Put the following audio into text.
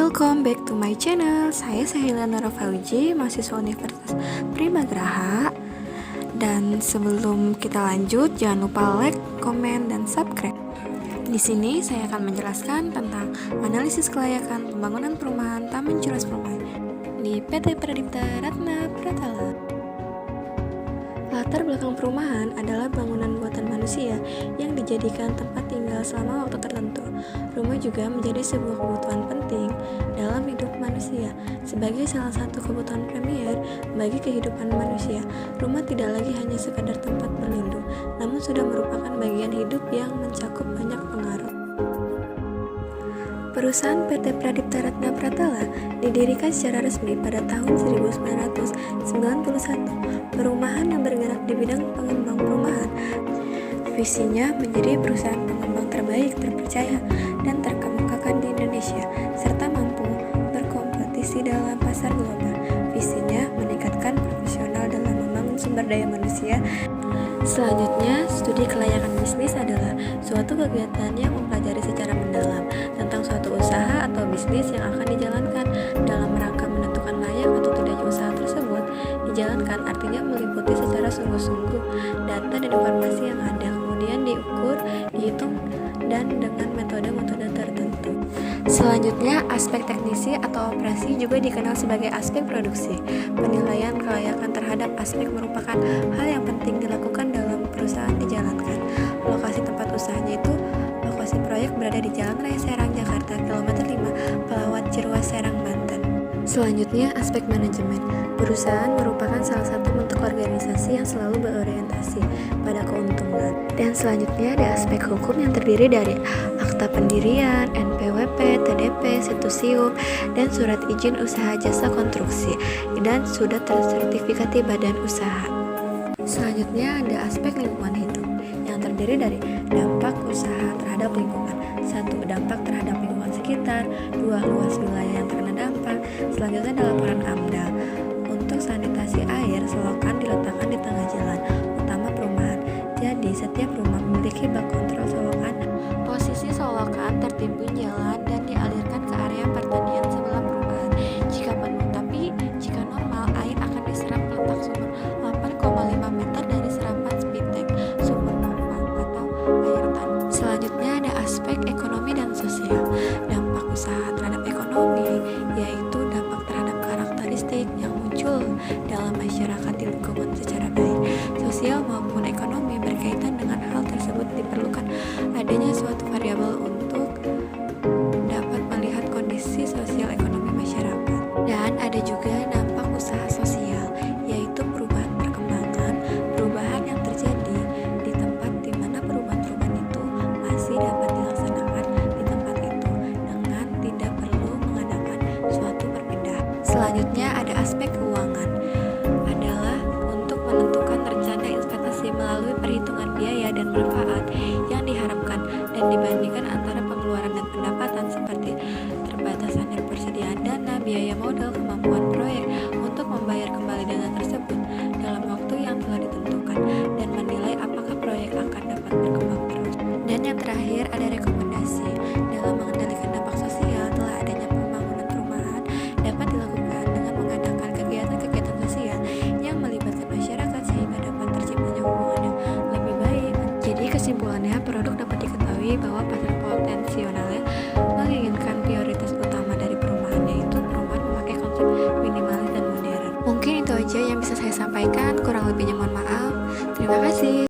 Welcome back to my channel. Saya Sahila Nora Fauji, mahasiswa Universitas Primagraha. Dan sebelum kita lanjut, jangan lupa like, komen, dan subscribe. Di sini saya akan menjelaskan tentang analisis kelayakan pembangunan perumahan Taman Ciruas Perumahan di PT Pradipta Ratna Pratala. Latar belakang perumahan adalah bangunan buatan manusia yang dijadikan tempat tinggal selama waktu tertentu. Rumah juga menjadi sebuah kebutuhan penting dalam hidup manusia. Sebagai salah satu kebutuhan premier bagi kehidupan manusia, rumah tidak lagi hanya sekadar tempat berlindung, namun sudah merupakan bagian hidup yang mencakup banyak pengaruh. Perusahaan PT Pradipta Ratna Pratala didirikan secara resmi pada tahun 1991. Perumahan yang bergerak di bidang pengembang perumahan. Visinya menjadi perusahaan pengembang terbaik, terpercaya, dan terkemukakan di Indonesia, serta mampu berkompetisi dalam pasar global. Visinya meningkatkan profesional dalam membangun sumber daya manusia. Selanjutnya, studi kelayakan bisnis adalah suatu kegiatan yang mempelajari secara mendalam tentang suatu usaha atau bisnis yang akan dijalankan dalam rangka menentukan layak atau tidaknya usaha tersebut dijalankan, artinya meliputi secara sungguh-sungguh data dan informasi yang ada, kemudian diukur, dihitung, dan dengan metode-metode tertentu. Selanjutnya, aspek teknisi atau operasi juga dikenal sebagai aspek produksi. Penilaian kelayakan terhadap aspek merupakan hal yang penting dilakukan dalam perusahaan dijalankan. Lokasi tempat usahanya itu lokasi proyek berada di Jalan Raya Serang, Jakarta, kilometer 5, Pelawat Ciruas, Serang, Banten. Selanjutnya, aspek manajemen. Perusahaan merupakan salah satu bentuk organisasi yang selalu berorientasi pada keuntungan. Dan selanjutnya ada aspek hukum yang terdiri dari akta pendirian, NPWP, TDP, Situsium, dan surat izin usaha jasa konstruksi, dan sudah tersertifikasi badan usaha. Selanjutnya ada aspek lingkungan hidup yang terdiri dari dampak usaha terhadap lingkungan. 1. Dampak terhadap lingkungan sekitar. 2. Luas wilayah yang terkena dampak. Selanjutnya ada laporan AMDAL. Untuk sanitasi air, selokan diletakkan di tengah jalan utama perumahan. Jadi setiap rumah memiliki bak kontrol solokan. Posisi solokan tertimbun jalan dan dialirkan ke area pertanian sebelah perumahan. Jika penuh, tapi jika normal, air akan diserap letak sumur 8,5 meter dari serapan Spitek sumur pompa atau air tanah. Selanjutnya ada aspek ekonomi dan sosial. Dampak usaha terhadap ekonomi yaitu dampak terhadap karakteristik yang muncul dalam masyarakat di lingkungan secara baik. Sosial maupun ekonomi berkaitan dengan hal tersebut diperlukan adanya suatu variabel untuk dapat melihat kondisi sosial ekonomi masyarakat. Dan ada juga dampak usaha sosial, yaitu perubahan perkembangan, perubahan yang terjadi di tempat di mana perubahan-perubahan itu masih dapat dilaksanakan di tempat itu dengan tidak perlu mengadakan suatu perpindahan. Selanjutnya ada aspek keuangan, adalah untuk menentukan rencana investasi melalui perhitungan biaya dan manfaat yang diharapkan dan dibandingkan antara pengeluaran dan pendapatan, seperti terbatasnya persediaan dana, biaya modal, kemampuan proyek untuk membayar kembali dana tersebut dalam waktu yang telah ditentukan, dan menilai apakah proyek akan dapat berkembang terus. Dan yang terakhir ada rekomendasi dalam mengendalikan dampak sosial. Telah adanya pembangunan perumahan dapat dilakukan dengan mengadakan kegiatan-kegiatan sosial yang melibatkan masyarakat sehingga dapat terciptanya hubungan yang lebih baik. Jadi kesimpulannya, produk dapat diketahui bahwa pasar potensialnya menginginkan prioritas utama dari perumahan, yaitu perumahan memakai konsep minimalis dan modern. Mungkin itu aja yang bisa saya sampaikan, kurang lebihnya mohon maaf. Terima kasih.